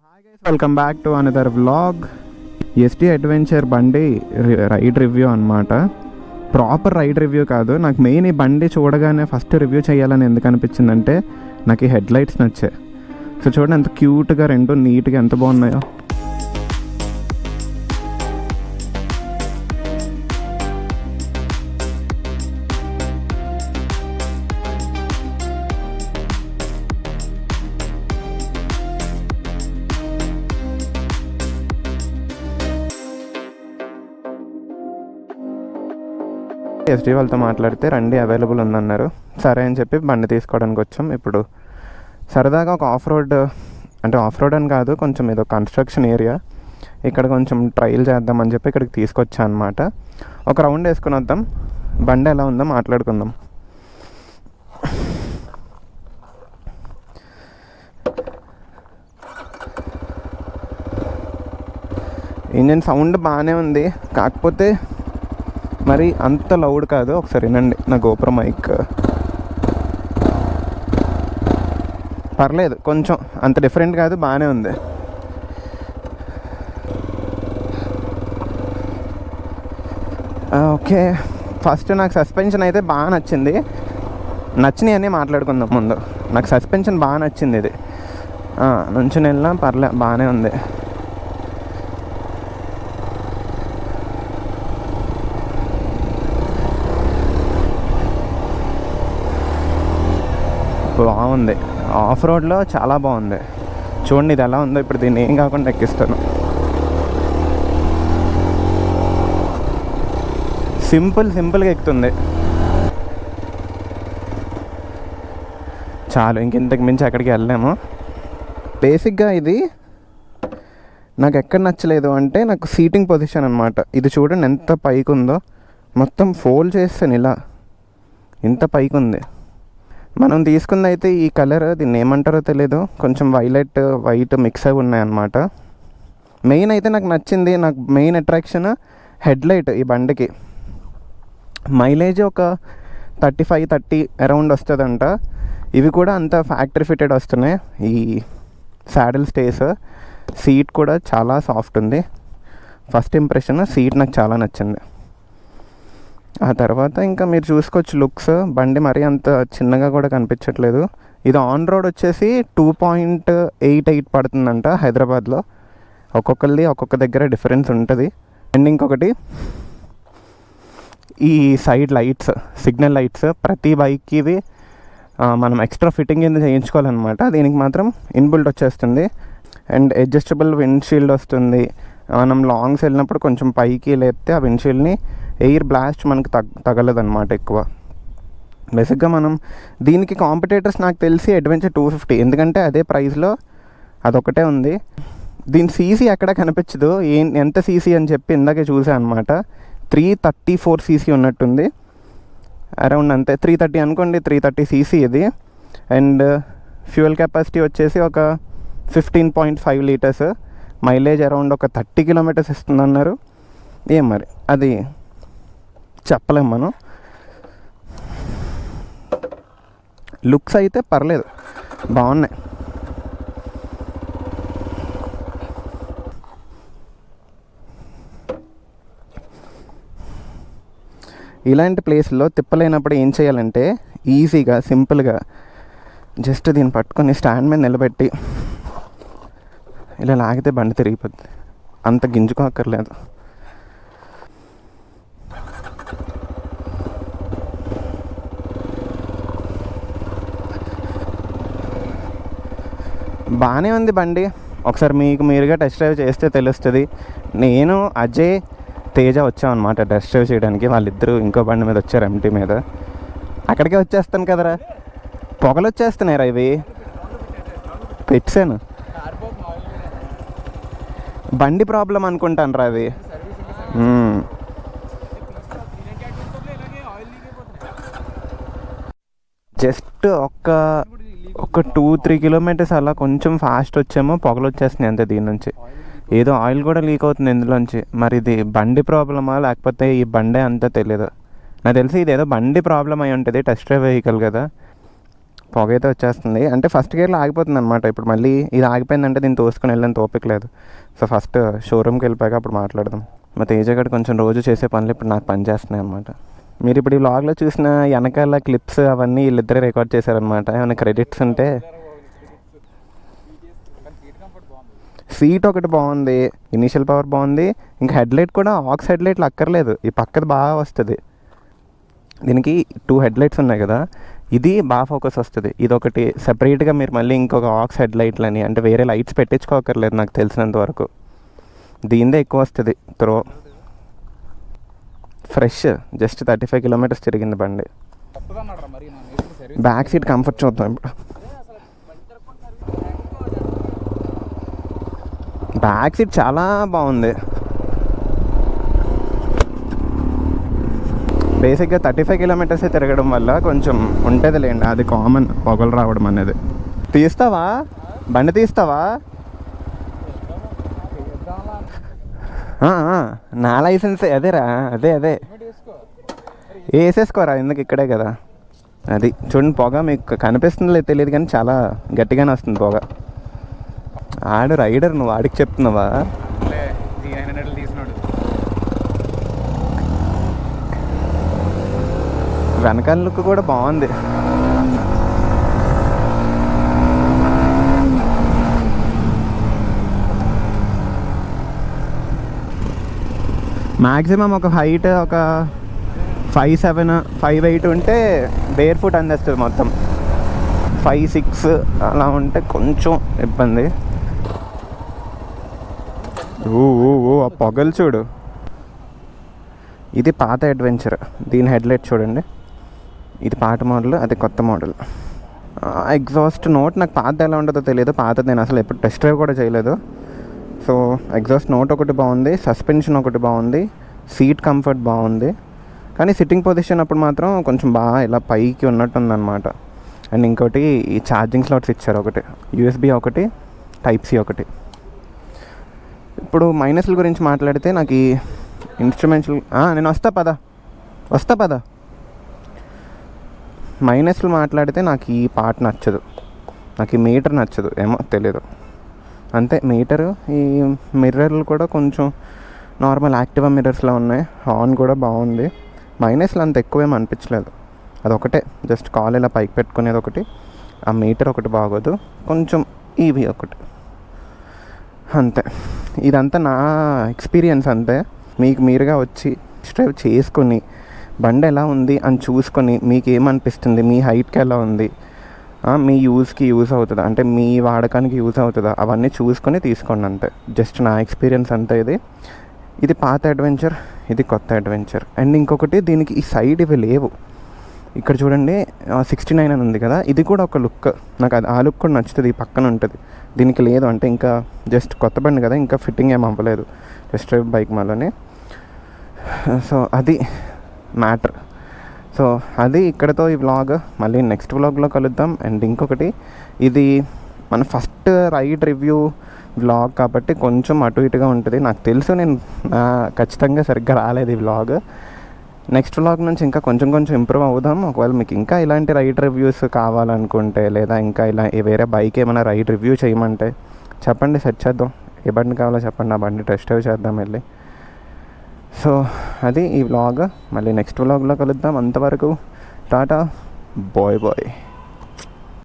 Hi guys, welcome back to another vlog. ST adventure బండి ride review అనమాట. Proper ride review కాదు. నాకు main ఈ బండి చూడగానే ఫస్ట్ రివ్యూ చేయాలని ఎందుకు అనిపించిందంటే నాకు ఈ హెడ్ లైట్స్ నచ్చాయి. సో చూడండి ఎంత క్యూట్గా రెండు నీట్గా ఎంత బాగున్నాయో. ఎస్టీ వాళ్ళతో మాట్లాడితే రండి అవైలబుల్ ఉందన్నారు. సరే అని చెప్పి బండి తీసుకోవడానికి వచ్చాం. ఇప్పుడు సరదాగా ఒక ఆఫ్ రోడ్, అంటే ఆఫ్ రోడ్ అని కాదు, కొంచెం ఏదో కన్స్ట్రక్షన్ ఏరియా, ఇక్కడ కొంచెం ట్రైల్ చేద్దామని చెప్పి ఇక్కడికి తీసుకొచ్చా అనమాట. ఒక రౌండ్ వేసుకుని వద్దాం, బండి ఎలా ఉందో మాట్లాడుకుందాం. ఇంజిన్ సౌండ్ బాగానే ఉంది, కాకపోతే మరి అంత లౌడ్ కాదు. ఒకసారి వినండి నా గోప్రో మైక్. పర్లేదు, కొంచెం అంత డిఫరెంట్ కాదు, బాగానే ఉంది. ఓకే, ఫస్ట్ నాకు సస్పెన్షన్ అయితే బాగా నచ్చింది. నచ్చినాయి అని మాట్లాడుకుందాం ముందు. నాకు సస్పెన్షన్ బాగా నచ్చింది. ఇది నుంచి వెళ్ళినా బాగానే ఉంది. బాగుంది, ఆఫ్ రోడ్లో చాలా బాగుంది. చూడండి ఇది ఎలా ఉందో. ఇప్పుడు దీన్ని ఏం కాకుండా ఎక్కిస్తాను. సింపుల్గా ఎక్కుతుంది. చాలు, ఇంతకు మించి ఎక్కడికి వెళ్ళాము. బేసిక్గా ఇది నాకు ఎక్కడ నచ్చలేదు అంటే నాకు సీటింగ్ పొజిషన్ అనమాట. ఇది చూడండి ఎంత పైకి ఉందో. మొత్తం ఫోల్డ్ చేస్తాను ఇలా, ఇంత పైకి ఉంది. మనం తీసుకుంది అయితే ఈ కలర్, దీన్ని ఏమంటారో తెలీదు, కొంచెం వైట్ మిక్స్ అయి ఉన్నాయన్నమాట. మెయిన్ అయితే నాకు నచ్చింది. నాకు మెయిన్ అట్రాక్షన్ హెడ్ లైట్ ఈ బండికి. మైలేజ్ ఒక 35-30 అరౌండ్ వస్తుందంట. ఇవి కూడా అంత ఫ్యాక్టరీ ఫిటెడ్ వస్తున్నాయి. ఈ సాడిల్ స్టేస్, సీట్ కూడా చాలా సాఫ్ట్ ఉంది. ఫస్ట్ ఇంప్రెషన్ సీట్ నాకు చాలా నచ్చింది. ఆ తర్వాత ఇంకా మీరు చూసుకోవచ్చు లుక్స్. బండి మరీ అంత చిన్నగా కూడా కనిపించట్లేదు. ఇది ఆన్ రోడ్ వచ్చేసి 2.88 పడుతుందంట హైదరాబాద్లో. ఒక్కొక్కరిది ఒక్కొక్క దగ్గర డిఫరెన్స్ ఉంటుంది. అండ్ ఇంకొకటి, ఈ సైడ్ లైట్స్, సిగ్నల్ లైట్స్ ప్రతి బైక్కి ఇవి మనం ఎక్స్ట్రా ఫిట్టింగ్ కింద చేయించుకోవాలన్నమాట. దీనికి మాత్రం ఇన్బిల్ట్ వచ్చేస్తుంది. అండ్ అడ్జస్టబుల్ విండ్షీల్డ్ వస్తుంది. మనం లాంగ్స్ వెళ్ళినప్పుడు కొంచెం పైకి లేపితే ఆ విండ్షీల్డ్ని ఎయిర్ బ్లాస్ట్ మనకి తగలదన్నమాట ఎక్కువ. బేసిక్గా మనం దీనికి కాంపిటేటర్స్ నాకు తెలిసి అడ్వెంచర్ 250, ఎందుకంటే అదే ప్రైస్లో అదొకటే ఉంది. దీని సీసీ ఎక్కడ కనిపించదు, ఎంత సీసీ అని చెప్పి ఇందాకే చూసాను అనమాట. 334 సీసీ ఉన్నట్టుంది, అరౌండ్ అంతే. 330 అనుకోండి, 330 సీసీ ఇది. అండ్ ఫ్యూయల్ కెపాసిటీ వచ్చేసి ఒక 15.5 లీటర్స్. మైలేజ్ అరౌండ్ ఒక 30 కిలోమీటర్స్ ఇస్తుందన్నారు. ఏం మరి అది చెప్పలేం మనం. లుక్స్ అయితే పర్లేదు, బాగున్నాయి. ఇలాంటి ప్లేస్లో తిప్పలేనప్పుడు ఏం చేయాలంటే ఈజీగా సింపుల్గా జస్ట్ దీన్ని పట్టుకొని స్టాండ్ మీద నిలబెట్టి ఇలా లాగితే బండి తిరిగిపోద్ది. అంత గింజుకోక్కర్లేదు. బాగానే ఉంది బండి. ఒకసారి మీరుగా టెస్ట్ డ్రైవ్ చేస్తే తెలుస్తుంది. నేను అజయ్ తేజ వచ్చామన్నమాట టెస్ట్ డ్రైవ్ చేయడానికి. వాళ్ళిద్దరూ ఇంకో బండి మీద వచ్చారు, ఎంటీ మీద. అక్కడికే వచ్చేస్తాను కదరా, పొగలు వచ్చేస్తున్నాయిరా. ఇవి పెట్టాను, బండి ప్రాబ్లం అనుకుంటాను రా అది. జస్ట్ ఒక 2-3 కిలోమీటర్స్ అలా కొంచెం ఫాస్ట్ వచ్చామో పొగలు వచ్చేస్తున్నాయి అంతే. దీని నుంచి ఏదో ఆయిల్ కూడా లీక్ అవుతుంది ఇందులోంచి. మరి ఇది బండి ప్రాబ్లమా లేకపోతే ఈ బండే అంతా తెలియదు. నాకు తెలిసి ఇది ఏదో బండి ప్రాబ్లం అయి ఉంటుంది, టెస్ట్ డ్రైవ్ వెహికల్ కదా. పొగ అయితే వచ్చేస్తుంది. అంటే ఫస్ట్ గేర్లో ఆగిపోతుంది అనమాట. ఇప్పుడు మళ్ళీ ఇది ఆగిపోయిందంటే దీన్ని తోసుకొని వెళ్ళని ఓపిక లేదు. సో ఫస్ట్ షోరూమ్కి వెళ్ళిపోయాక అప్పుడు మాట్లాడదాం. మా తేజ గడు కొంచెం రోజు చేసే పనులు ఇప్పుడు నాకు పని చేస్తున్నాయి అనమాట. మీరు ఇప్పుడు ఈ వ్లాగ్లో చూసిన వెనకాల క్లిప్స్ అవన్నీ వీళ్ళిద్దరే రికార్డ్ చేశారనమాట. ఏమైనా క్రెడిట్స్ ఉంటే సీట్ ఒకటి బాగుంది, ఇనీషియల్ పవర్ బాగుంది, ఇంకా హెడ్లైట్ కూడా ఆక్స్ హెడ్లైట్లు అక్కర్లేదు, ఈ పక్కది బాగా వస్తుంది. దీనికి 2 హెడ్లైట్స్ ఉన్నాయి కదా, ఇది బాగా ఫోకస్ వస్తుంది. ఇదొకటి సెపరేట్గా మీరు మళ్ళీ ఇంకొక ఆక్స్ హెడ్లైట్లని అంటే వేరే లైట్స్ పెట్టించుకోకర్లేదు నాకు తెలిసినంత వరకు. దీనిదే ఎక్కువ వస్తుంది త్రో. ఫ్రెష్ జస్ట్ 35 కిలోమీటర్స్ తిరిగింది బండి. బ్యాక్ సీట్ కంఫర్ట్ చూద్దాం ఇప్పుడు. బ్యాక్ సీట్ చాలా బాగుంది. బేసిక్గా 35 కిలోమీటర్స్ తిరగడం వల్ల కొంచెం ఉంటుంది లేండి, అది కామన్ పొగలు రావడం అనేది. తీస్తావా బండి, తీస్తావా? నా లైసెన్సే అదేరా, అదే వేసేసుకోరా, ఎందుకు ఇక్కడే కదా. అది చూడండి, పొగ మీకు కనిపిస్తుందో తెలియదు కానీ చాలా గట్టిగానే వస్తుంది పొగ. ఆడు రైడర్, నువ్వు ఆడికి చెప్తున్నావా? వెనకాల లుక్ కూడా బాగుంది. మ్యాక్సిమం ఒక హైట్ ఒక 5'7", 5'8" ఉంటే బేర్ ఫుట్ అందేస్తుంది. మొత్తం 5'6" అలా ఉంటే కొంచెం ఇబ్బంది. ఆ పొగలు చూడు. ఇది పాత అడ్వెంచర్, దీని హెడ్లైట్ చూడండి. ఇది పాత మోడల్, అది కొత్త మోడల్. ఎగ్జాస్ట్ నోట్ నాకు పాత ఎలా ఉంటుందో తెలియదు, పాతది నేను అసలు ఎప్పుడు టెస్ట్ డ్రైవ్ కూడా చేయలేదు. సో ఎగ్జాస్ట్ నోట్ ఒకటి బాగుంది, సస్పెన్షన్ ఒకటి బాగుంది, సీట్ కంఫర్ట్ బాగుంది. కానీ సిట్టింగ్ పొజిషన్ అప్పుడు మాత్రం కొంచెం బాగా ఇలా పైకి ఉన్నట్టు ఉందన్నమాట. అండ్ ఇంకోటి ఈ ఛార్జింగ్ స్లాట్స్ ఇచ్చారు, ఒకటి USB ఒకటి, Type-C ఒకటి. ఇప్పుడు మైనస్ల గురించి మాట్లాడితే నాకు ఈ ఇన్స్ట్రుమెంట్స్ నేను వస్తా పద. మైనస్లు మాట్లాడితే నాకు ఈ పార్ట్ నచ్చదు, నాకు ఈ మీటర్ నచ్చదు, ఏమో తెలీదు అంతే. మీటరు, ఈ మిర్రర్లు కూడా కొంచెం నార్మల్ యాక్టివా మిర్రర్స్లో ఉన్నాయి. హార్న్ కూడా బాగుంది. మైనస్లు అంత ఎక్కువేమో అనిపించలేదు. అదొకటే జస్ట్ కాల్ ఇలా పైకి పెట్టుకునేది ఒకటి. ఆ మీటర్ ఒకటి బాగోదు, కొంచెం ఈవీ ఒకటి, అంతే. ఇదంతా నా ఎక్స్పీరియన్స్ అంతే. మీకు మీరుగా వచ్చి డ్రైవ్ చేసుకొని బండి ఎలా ఉంది అని చూసుకొని మీకు ఏమనిపిస్తుంది, మీ హైట్కి ఎలా ఉంది, మీ యూజ్కి యూజ్ అవుతుందా, అంటే మీ వాడకానికి యూజ్ అవుతుందా, అవన్నీ చూసుకొని తీసుకోండి అంతే. జస్ట్ నా ఎక్స్పీరియన్స్ అంతే. ఇది పాత అడ్వెంచర్, ఇది కొత్త అడ్వెంచర్. అండ్ ఇంకొకటి, దీనికి ఈ సైడ్ ఇవి లేవు. ఇక్కడ చూడండి 69 అని ఉంది కదా, ఇది కూడా ఒక లుక్. నాకు అది ఆ లుక్ కూడా నచ్చుతుంది, ఈ పక్కన ఉంటుంది. దీనికి లేదు, అంటే ఇంకా జస్ట్ కొత్త బండి కదా, ఇంకా ఫిట్టింగ్ ఏం అవ్వలేదు టెస్ట్ డ్రైవ్ బైక్ మళ్ళీ. సో అది మ్యాటర్. సో అది ఇక్కడతో ఈ వ్లాగ్. మళ్ళీ నెక్స్ట్ వ్లాగ్లో కలుద్దాం. అండ్ ఇంకొకటి, ఇది మన ఫస్ట్ రైడ్ రివ్యూ వ్లాగ్ కాబట్టి కొంచెం అటు ఇటుగా ఉంటుంది నాకు తెలుసు. నేను ఖచ్చితంగా సరిగ్గా రాలేదు ఈ వ్లాగ్. నెక్స్ట్ వ్లాగ్ నుంచి ఇంకా కొంచెం ఇంప్రూవ్ అవుదాం. ఒకవేళ మీకు ఇంకా ఇలాంటి రైడ్ రివ్యూస్ కావాలనుకుంటే, లేదా ఇంకా ఇలా వేరే బైక్ ఏమైనా రైడ్ రివ్యూ చేయమంటే చెప్పండి, సెట్ చేద్దాం. ఏ బండి కావాలో చెప్పండి, ఆ బండి టెస్ట్ డ్రైవ్ చేద్దాం వెళ్ళి. సో అది ఈ వ్లాగ్. మళ్ళీ నెక్స్ట్ వ్లాగ్లో కలుద్దాం. అంతవరకు టాటా, బాయ్.